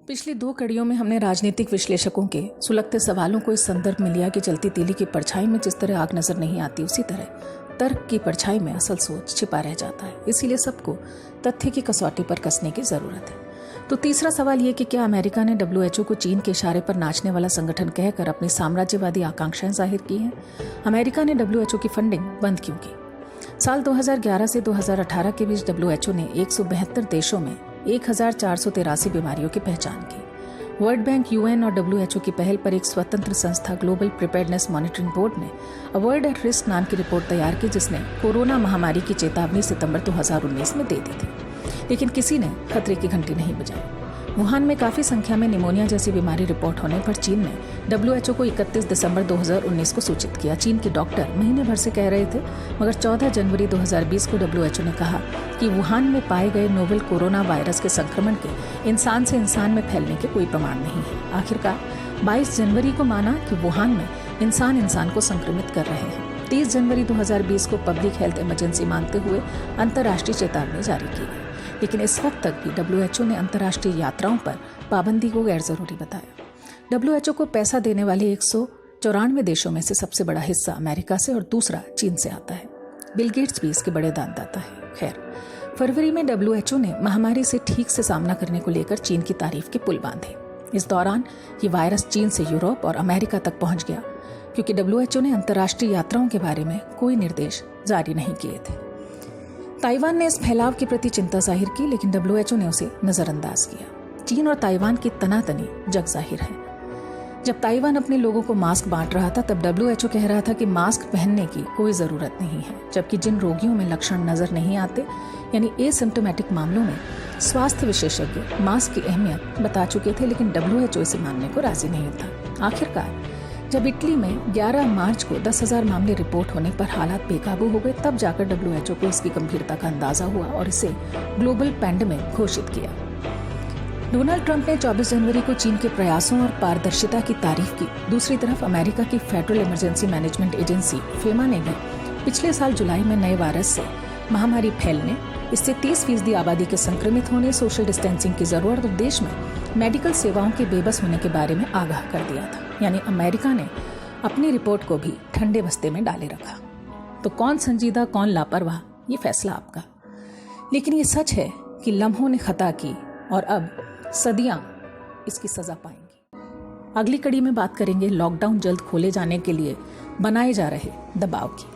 पिछली 2 कड़ियों में हमने राजनीतिक विश्लेषकों के सुलगते सवालों को इस संदर्भ में लिया कि जलती तीली की परछाई में जिस तरह आग नजर नहीं आती, उसी तरह तर्क की परछाई में असल सोच छिपा रह जाता है। इसीलिए सबको तथ्य की कसौटी पर कसने की जरूरत है। तो तीसरा सवाल ये कि क्या अमेरिका ने WHO को चीन के इशारे पर नाचने वाला संगठन कहकर अपनी साम्राज्यवादी आकांक्षाएं जाहिर की हैं? अमेरिका ने WHO की फंडिंग बंद क्यों की? साल 2011 से 2018 के बीच WHO ने 172 देशों में 1483 बीमारियों की पहचान की। वर्ल्ड बैंक, UN और WHO की पहल पर एक स्वतंत्र संस्था ग्लोबल प्रिपेयर्डनेस मॉनिटरिंग बोर्ड ने अ वर्ल्ड एट रिस्क नाम की रिपोर्ट तैयार की, जिसने कोरोना महामारी की चेतावनी सितंबर 2019 में दे दी थी, लेकिन किसी ने खतरे की घंटी नहीं बजाई। वुहान में काफी संख्या में निमोनिया जैसी बीमारी रिपोर्ट होने पर चीन ने WHO को 31 दिसंबर 2019 को सूचित किया। चीन के डॉक्टर महीने भर से कह रहे थे, मगर 14 जनवरी 2020 को WHO ने कहा कि वुहान में पाए गए नोवेल कोरोना वायरस के संक्रमण के इंसान से इंसान में फैलने के कोई प्रमाण नहीं है। आखिरकार 22 जनवरी को माना कि वुहान में इंसान इंसान को संक्रमित कर रहे हैं। 30 जनवरी 2020 को पब्लिक हेल्थ इमरजेंसी मानते हुए अंतर्राष्ट्रीय चेतावनी जारी की गई, लेकिन इस वक्त तक भी WHO ने अंतर्राष्ट्रीय यात्राओं पर पाबंदी को गैर जरूरी बताया। WHO को पैसा देने वाले 194 देशों में से सबसे बड़ा हिस्सा अमेरिका से और दूसरा चीन से आता है। बिल गेट्स भी इसके बड़े दानदाता है। खैर, फरवरी में WHO ने महामारी से ठीक से सामना करने को लेकर चीन की तारीफ के पुल बांधे। इस दौरान ये वायरस चीन से यूरोप और अमेरिका तक पहुंच गया, क्योंकि WHO ने अंतर्राष्ट्रीय यात्राओं के बारे में कोई निर्देश जारी नहीं किए थे। ताइवान ने इस फैलाव के प्रति चिंता जाहिर की, लेकिन WHO ने उसे नजरअंदाज किया। चीन और ताइवान की तनातनी जग जाहिर है। जब ताइवान अपने लोगों को मास्क बांट रहा था, तब WHO कह रहा था कि मास्क पहनने की कोई जरूरत नहीं है, जबकि जिन रोगियों में लक्षण नजर नहीं आते, यानी एसिम्प्टोमेटिक मामलों में स्वास्थ्य विशेषज्ञ मास्क की अहमियत बता चुके थे, लेकिन WHO इसे मानने को राजी नहीं था। आखिरकार जब इटली में 11 मार्च को 10,000 मामले रिपोर्ट होने पर हालात बेकाबू हो गए, तब जाकर WHO को इसकी गंभीरता का अंदाजा हुआ और इसे ग्लोबल पैंडेमिक घोषित किया। डोनाल्ड ट्रंप ने 24 जनवरी को चीन के प्रयासों और पारदर्शिता की तारीफ की। दूसरी तरफ अमेरिका की federal emergency management agency FEMA ने भी पिछले साल जुलाई में नए वायरस से महामारी फैलने, इससे 30% आबादी के संक्रमित होने, सोशल डिस्टेंसिंग की जरूरत और देश में मेडिकल सेवाओं के बेबस होने के बारे में आगाह कर दिया था। यानी अमेरिका ने अपनी रिपोर्ट को भी ठंडे बस्ते में डाले रखा। तो कौन संजीदा कौन लापरवाह, ये फैसला आपका। लेकिन ये सच है कि लम्हों ने खता की और अब सदियां इसकी सजा पाएंगी। अगली कड़ी में बात करेंगे लॉकडाउन जल्द खोले जाने के लिए बनाए जा रहे दबाव की।